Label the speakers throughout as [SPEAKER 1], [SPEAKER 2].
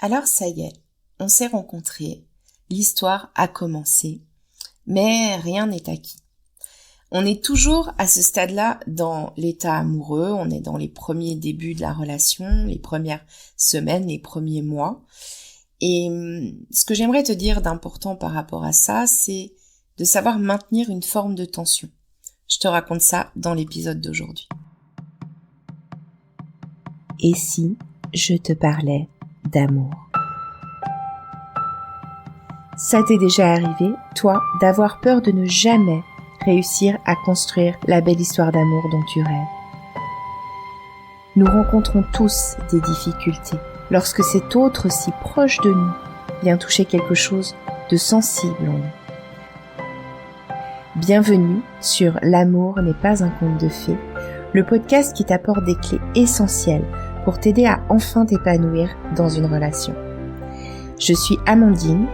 [SPEAKER 1] Alors ça y est, on s'est rencontrés, l'histoire a commencé, mais rien n'est acquis. On est toujours à ce stade-là dans l'état amoureux, on est dans les premiers débuts de la relation, les premières semaines, les premiers mois. Et ce que j'aimerais te dire d'important par rapport à ça, c'est de savoir maintenir une forme de tension. Je te raconte ça dans l'épisode d'aujourd'hui.
[SPEAKER 2] Et si je te parlais d'amour? Ça t'est déjà arrivé, toi, d'avoir peur de ne jamais réussir à construire la belle histoire d'amour dont tu rêves? Nous rencontrons tous des difficultés lorsque cet autre si proche de nous vient toucher quelque chose de sensible en nous. Bienvenue sur L'amour n'est pas un conte de fées, le podcast qui t'apporte des clés essentielles pour t'aider à enfin t'épanouir dans une relation. Je suis Amandine,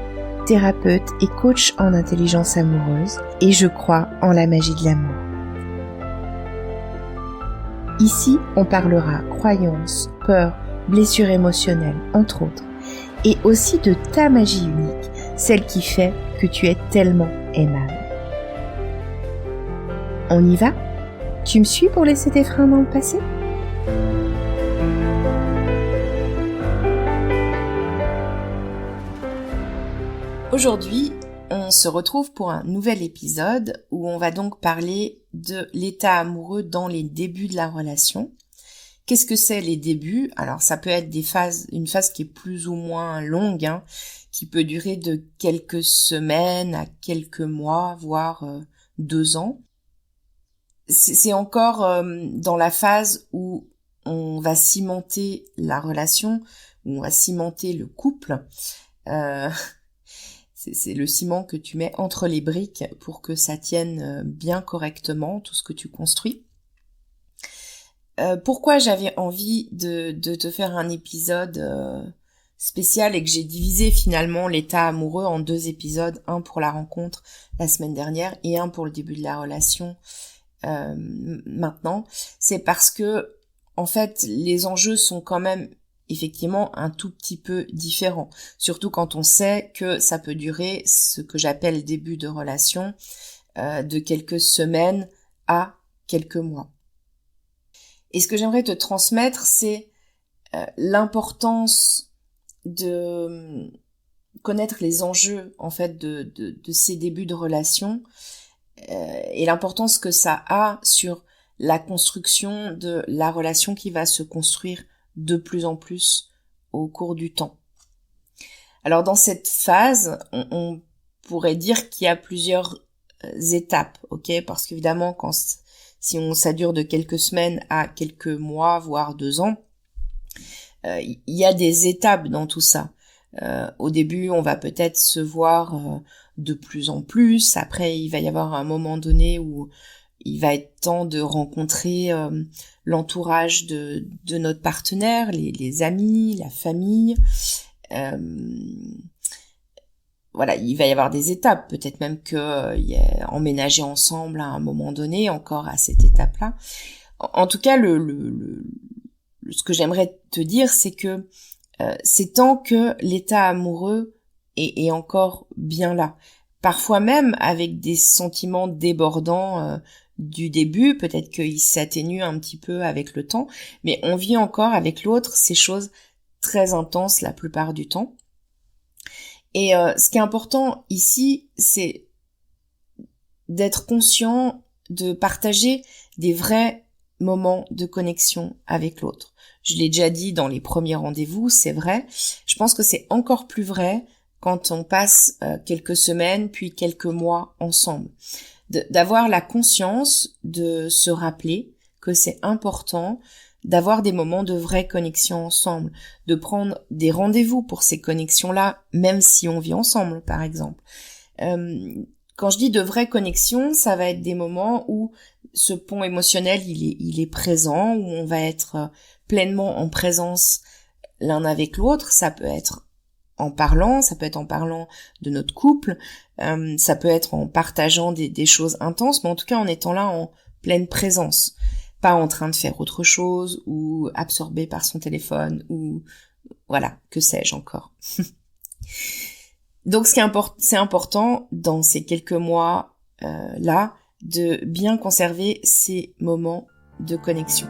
[SPEAKER 2] thérapeute et coach en intelligence amoureuse, et je crois en la magie de l'amour. Ici, on parlera croyances, peurs, blessures émotionnelles, entre autres, et aussi de ta magie unique, celle qui fait que tu es tellement aimable. On y va? Tu me suis pour laisser tes freins dans le passé?
[SPEAKER 1] Aujourd'hui, on se retrouve pour un nouvel épisode où on va donc parler de l'état amoureux dans les débuts de la relation. Qu'est-ce que c'est les débuts? Alors ça peut être une phase qui est plus ou moins longue, qui peut durer de quelques semaines à quelques mois, voire 2 ans. C'est encore dans la phase où on va cimenter la relation, où on va cimenter le couple. C'est le ciment que tu mets entre les briques pour que ça tienne bien correctement, tout ce que tu construis. Pourquoi j'avais envie de te faire un épisode spécial et que j'ai divisé finalement l'état amoureux en 2 épisodes, un pour la rencontre la semaine dernière et un pour le début de la relation maintenant, c'est parce que en fait les enjeux sont quand même effectivement un tout petit peu différent, surtout quand on sait que ça peut durer ce que j'appelle début de relation de quelques semaines à quelques mois. Et ce que j'aimerais te transmettre, c'est l'importance de connaître les enjeux en fait de ces débuts de relation et l'importance que ça a sur la construction de la relation qui va se construire de plus en plus au cours du temps. Alors dans cette phase, on pourrait dire qu'il y a plusieurs étapes, ok? Parce qu'évidemment, ça dure de quelques semaines à quelques mois, voire 2 ans, il y a des étapes dans tout ça. Au début, on va peut-être se voir de plus en plus. Après, il va y avoir un moment donné où il va être temps de rencontrer l'entourage de notre partenaire, les amis, la famille. Voilà, il va y avoir des étapes, peut-être même que emménager ensemble à un moment donné, encore à cette étape-là. En tout cas, ce que j'aimerais te dire, c'est que c'est tant que l'état amoureux est encore bien là. Parfois même avec des sentiments débordants du début, peut-être qu'il s'atténue un petit peu avec le temps, mais on vit encore avec l'autre ces choses très intenses la plupart du temps. Et ce qui est important ici, c'est d'être conscient de partager des vrais moments de connexion avec l'autre. Je l'ai déjà dit dans les premiers rendez-vous, c'est vrai. Je pense que c'est encore plus vrai quand on passe quelques semaines puis quelques mois ensemble. D'avoir la conscience de se rappeler que c'est important d'avoir des moments de vraie connexion ensemble, de prendre des rendez-vous pour ces connexions-là, même si on vit ensemble, par exemple. Quand je dis de vraie connexion, ça va être des moments où ce pont émotionnel, il est présent, où on va être pleinement en présence l'un avec l'autre. Ça peut être en parlant, ça peut être en parlant de notre couple, ça peut être en partageant des choses intenses, mais en tout cas en étant là en pleine présence, pas en train de faire autre chose ou absorbé par son téléphone ou voilà, que sais-je encore. Donc c'est important dans ces quelques mois là de bien conserver ces moments de connexion.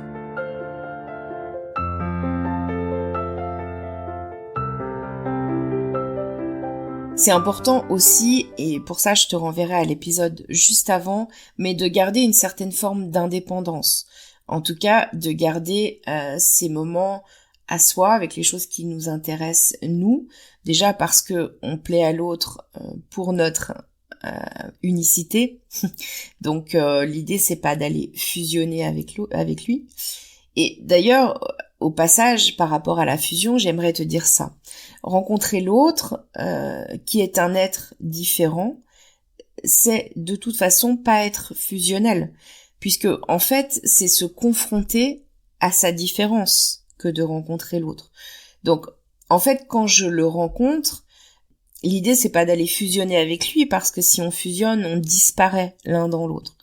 [SPEAKER 1] C'est important aussi, et pour ça je te renverrai à l'épisode juste avant, mais de garder une certaine forme d'indépendance. En tout cas, de garder ces moments à soi avec les choses qui nous intéressent nous, déjà parce que on plaît à l'autre pour notre unicité. Donc l'idée c'est pas d'aller fusionner avec lui. Et d'ailleurs, au passage, par rapport à la fusion, j'aimerais te dire ça. Rencontrer l'autre, qui est un être différent, c'est de toute façon pas être fusionnel, puisque en fait, c'est se confronter à sa différence que de rencontrer l'autre. Donc, en fait, quand je le rencontre, l'idée c'est pas d'aller fusionner avec lui, parce que si on fusionne, on disparaît l'un dans l'autre.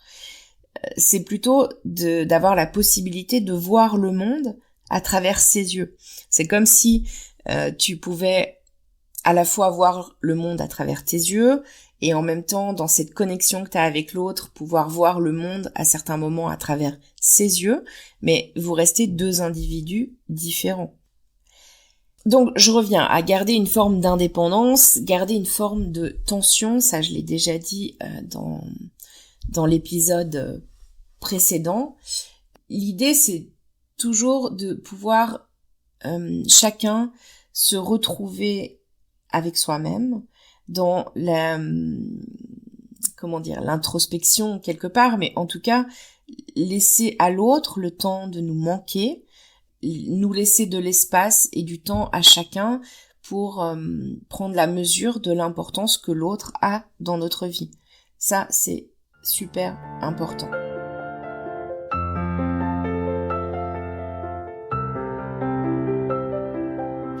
[SPEAKER 1] C'est plutôt d'avoir la possibilité de voir le monde à travers ses yeux. C'est comme si tu pouvais à la fois voir le monde à travers tes yeux et en même temps, dans cette connexion que tu as avec l'autre, pouvoir voir le monde à certains moments à travers ses yeux, mais vous restez deux individus différents. Donc je reviens à garder une forme d'indépendance, garder une forme de tension, ça je l'ai déjà dit dans l'épisode précédent. L'idée c'est toujours de pouvoir chacun se retrouver avec soi-même dans l'introspection quelque part, mais en tout cas laisser à l'autre le temps de nous manquer, nous laisser de l'espace et du temps à chacun pour prendre la mesure de l'importance que l'autre a dans notre vie. Ça, c'est super important.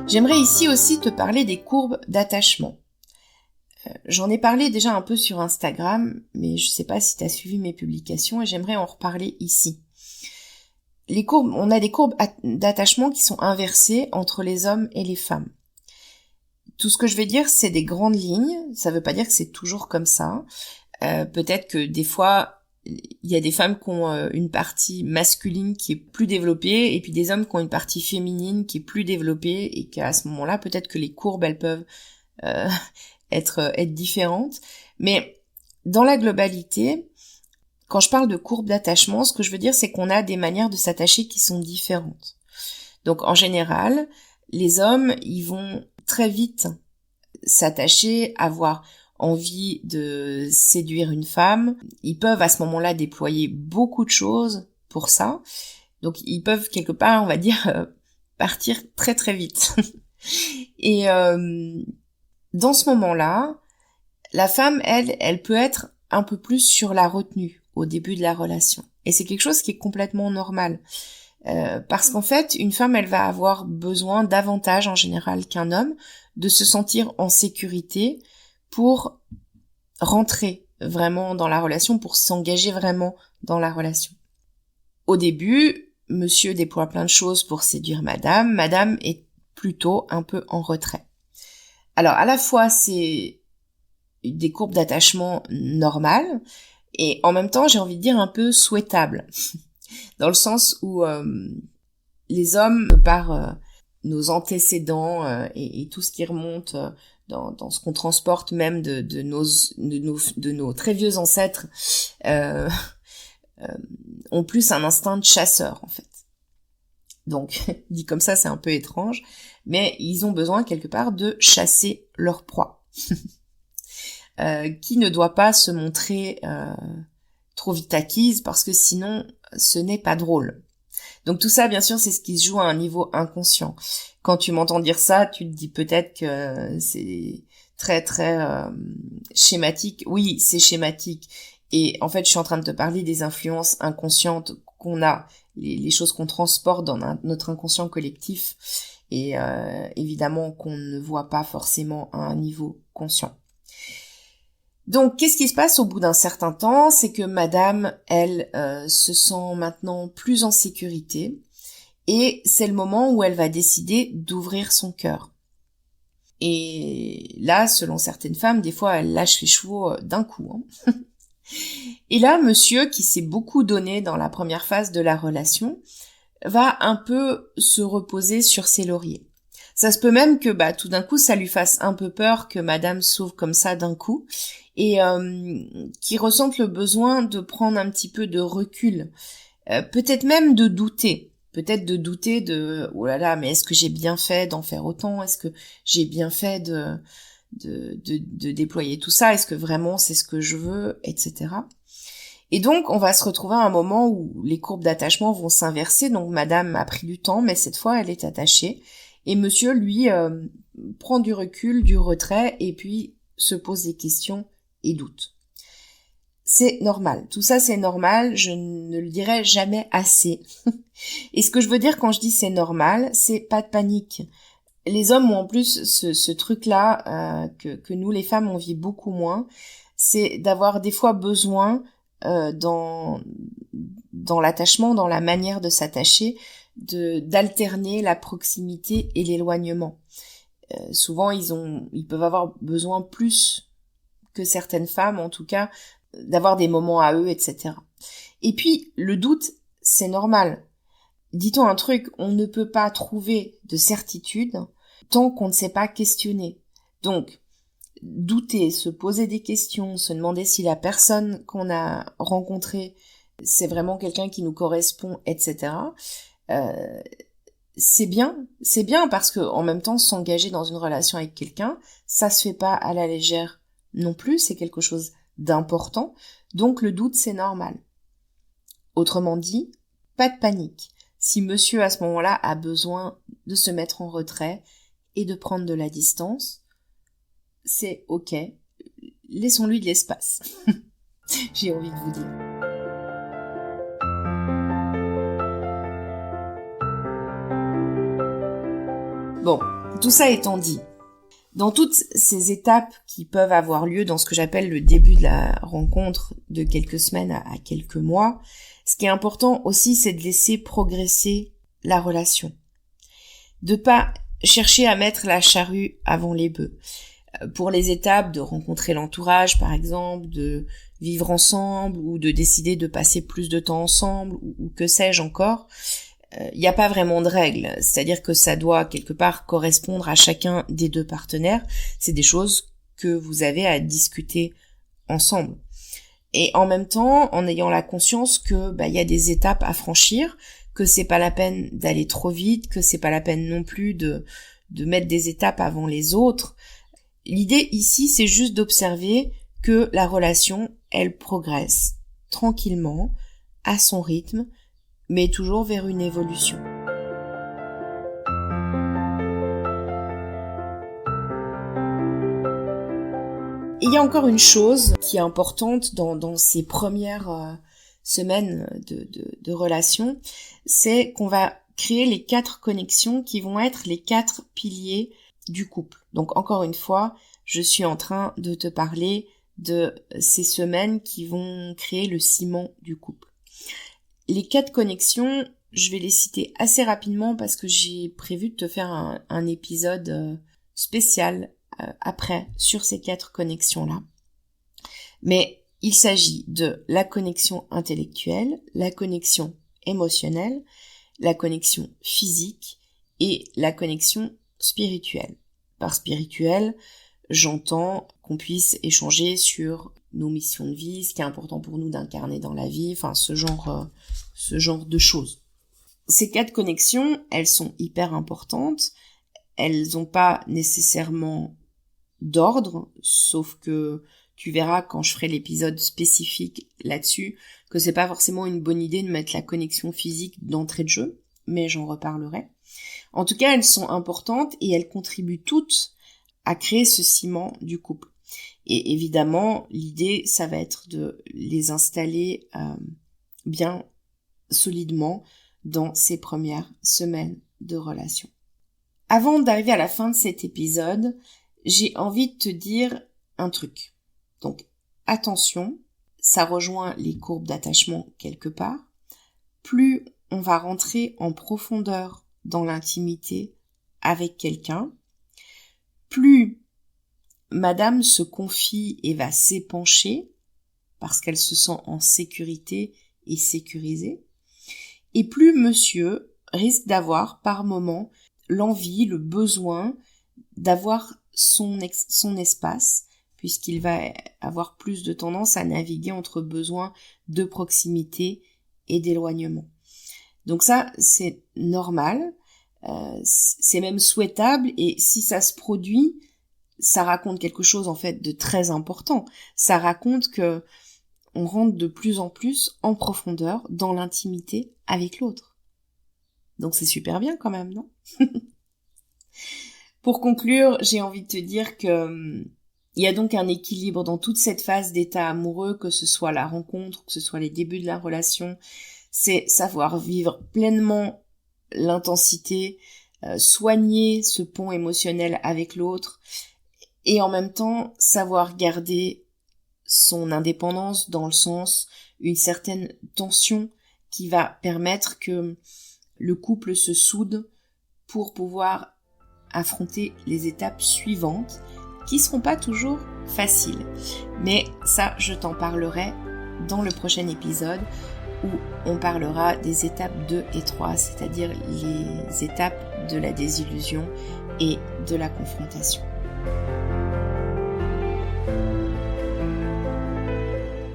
[SPEAKER 1] J'aimerais ici aussi te parler des courbes d'attachement. J'en ai parlé déjà un peu sur Instagram, mais je sais pas si tu as suivi mes publications et j'aimerais en reparler ici. On a des courbes d'attachement qui sont inversées entre les hommes et les femmes. Tout ce que je vais dire, c'est des grandes lignes, ça veut pas dire que c'est toujours comme ça. Peut-être que des fois, il y a des femmes qui ont une partie masculine qui est plus développée et puis des hommes qui ont une partie féminine qui est plus développée et qu'à ce moment-là, peut-être que les courbes, elles peuvent être différentes. Mais dans la globalité, quand je parle de courbes d'attachement, ce que je veux dire, c'est qu'on a des manières de s'attacher qui sont différentes. Donc en général, les hommes, ils vont très vite s'attacher, avoir envie de séduire une femme. Ils peuvent à ce moment-là déployer beaucoup de choses pour ça. Donc ils peuvent quelque part, on va dire, partir très très vite. Et dans ce moment-là, la femme, elle peut être un peu plus sur la retenue au début de la relation. Et c'est quelque chose qui est complètement normal. Parce qu'en fait, une femme, elle va avoir besoin davantage en général qu'un homme de se sentir en sécurité pour rentrer vraiment dans la relation, pour s'engager vraiment dans la relation. Au début, monsieur déploie plein de choses pour séduire madame. Madame est plutôt un peu en retrait. Alors, à la fois, c'est des courbes d'attachement normales et en même temps, j'ai envie de dire un peu souhaitables. Dans le sens où les hommes, par nos antécédents et tout ce qui remonte dans ce qu'on transporte même de nos très vieux ancêtres, ont plus un instinct de chasseur en fait. Donc, dit comme ça, c'est un peu étrange, mais ils ont besoin quelque part de chasser leur proie, qui ne doit pas se montrer trop vite acquise parce que sinon, ce n'est pas drôle. Donc tout ça, bien sûr, c'est ce qui se joue à un niveau inconscient. Quand tu m'entends dire ça, tu te dis peut-être que c'est très très schématique. Oui, c'est schématique. Et en fait, je suis en train de te parler des influences inconscientes qu'on a, les choses qu'on transporte dans notre inconscient collectif et évidemment qu'on ne voit pas forcément à un niveau conscient. Donc, qu'est-ce qui se passe au bout d'un certain temps? C'est que madame, elle, se sent maintenant plus en sécurité Et c'est le moment où elle va décider d'ouvrir son cœur. Et là, selon certaines femmes, des fois, elle lâche les chevaux d'un coup. Et là, monsieur, qui s'est beaucoup donné dans la première phase de la relation, va un peu se reposer sur ses lauriers. Ça se peut même que tout d'un coup, ça lui fasse un peu peur que madame s'ouvre comme ça d'un coup et qu'il ressente le besoin de prendre un petit peu de recul. Peut-être même de douter. Peut-être de douter de « oh là là, mais est-ce que j'ai bien fait d'en faire autant ? Est-ce que j'ai bien fait de déployer tout ça ? Est-ce que vraiment c'est ce que je veux ? Etc. » Et donc, on va se retrouver à un moment où les courbes d'attachement vont s'inverser. Donc, madame a pris du temps, mais cette fois, elle est attachée. Et monsieur, lui, prend du recul, du retrait, et puis se pose des questions et doute. C'est normal. Tout ça, c'est normal. Je ne le dirai jamais assez. Et ce que je veux dire quand je dis c'est normal, c'est pas de panique. Les hommes ont en plus ce truc-là que nous, les femmes, on vit beaucoup moins. C'est d'avoir des fois besoin dans l'attachement, dans la manière de s'attacher, d'alterner la proximité et l'éloignement. Souvent, ils peuvent avoir besoin plus que certaines femmes, en tout cas, d'avoir des moments à eux, etc. Et puis, le doute, c'est normal. Dit-on un truc, on ne peut pas trouver de certitude tant qu'on ne sait pas questionner. Donc, douter, se poser des questions, se demander si la personne qu'on a rencontrée, c'est vraiment quelqu'un qui nous correspond, etc. C'est bien parce que en même temps, s'engager dans une relation avec quelqu'un, ça se fait pas à la légère non plus, c'est quelque chose d'important, donc le doute, c'est normal. Autrement dit, pas de panique. Si monsieur, à ce moment-là, a besoin de se mettre en retrait et de prendre de la distance, c'est ok. Laissons-lui de l'espace. J'ai envie de vous dire. Bon, tout ça étant dit, dans toutes ces étapes qui peuvent avoir lieu dans ce que j'appelle le début de la rencontre de quelques semaines à quelques mois, ce qui est important aussi, c'est de laisser progresser la relation. De pas chercher à mettre la charrue avant les bœufs. Pour les étapes de rencontrer l'entourage, par exemple, de vivre ensemble ou de décider de passer plus de temps ensemble ou que sais-je encore, il n'y a pas vraiment de règles. C'est-à-dire que ça doit quelque part correspondre à chacun des deux partenaires. C'est des choses que vous avez à discuter ensemble. Et en même temps, en ayant la conscience que il y a des étapes à franchir, que c'est pas la peine d'aller trop vite, que c'est pas la peine non plus de mettre des étapes avant les autres. L'idée ici, c'est juste d'observer que la relation, elle progresse tranquillement, à son rythme, mais toujours vers une évolution. Et il y a encore une chose qui est importante dans ces premières semaines de relation, c'est qu'on va créer les 4 connexions qui vont être les 4 piliers du couple. Donc encore une fois, je suis en train de te parler de ces semaines qui vont créer le ciment du couple. Les 4 connexions, je vais les citer assez rapidement parce que j'ai prévu de te faire un épisode spécial après sur ces 4 connexions-là. Mais il s'agit de la connexion intellectuelle, la connexion émotionnelle, la connexion physique et la connexion spirituelle. Par spirituel, j'entends qu'on puisse échanger sur nos missions de vie, ce qui est important pour nous d'incarner dans la vie, enfin ce genre de choses. Ces 4 connexions, elles sont hyper importantes. Elles n'ont pas nécessairement d'ordre, sauf que tu verras quand je ferai l'épisode spécifique là-dessus que c'est pas forcément une bonne idée de mettre la connexion physique d'entrée de jeu, mais j'en reparlerai. En tout cas, elles sont importantes et elles contribuent toutes à créer ce ciment du couple. Et évidemment, l'idée, ça va être de les installer bien solidement dans ces premières semaines de relation. Avant d'arriver à la fin de cet épisode, j'ai envie de te dire un truc. Donc, attention, ça rejoint les courbes d'attachement quelque part. Plus on va rentrer en profondeur dans l'intimité avec quelqu'un, plus madame se confie et va s'épancher parce qu'elle se sent en sécurité et sécurisée, et plus monsieur risque d'avoir par moment l'envie, le besoin d'avoir son espace, puisqu'il va avoir plus de tendance à naviguer entre besoins de proximité et d'éloignement. Donc ça, c'est normal, c'est même souhaitable, et si ça se produit, ça raconte quelque chose en fait de très important. Ça raconte que on rentre de plus en plus en profondeur dans l'intimité avec l'autre. Donc c'est super bien quand même, non? Pour conclure, j'ai envie de te dire que il y a donc un équilibre dans toute cette phase d'état amoureux, que ce soit la rencontre, que ce soit les débuts de la relation. C'est savoir vivre pleinement l'intensité, soigner ce pont émotionnel avec l'autre, et en même temps savoir garder son indépendance, dans le sens une certaine tension qui va permettre que le couple se soude pour pouvoir affronter les étapes suivantes, qui seront pas toujours faciles. Mais ça, je t'en parlerai dans le prochain épisode, où on parlera des étapes 2 et 3, c'est-à-dire les étapes de la désillusion et de la confrontation.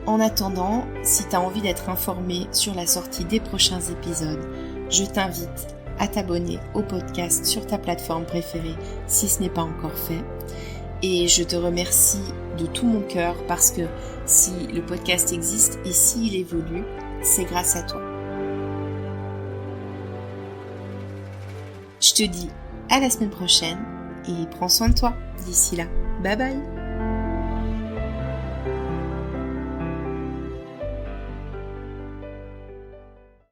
[SPEAKER 1] En attendant, si tu as envie d'être informé sur la sortie des prochains épisodes, je t'invite à t'abonner au podcast sur ta plateforme préférée si ce n'est pas encore fait. Et je te remercie de tout mon cœur, parce que si le podcast existe et s'il évolue, c'est grâce à toi. Je te dis à la semaine prochaine et prends soin de toi d'ici là. Bye bye!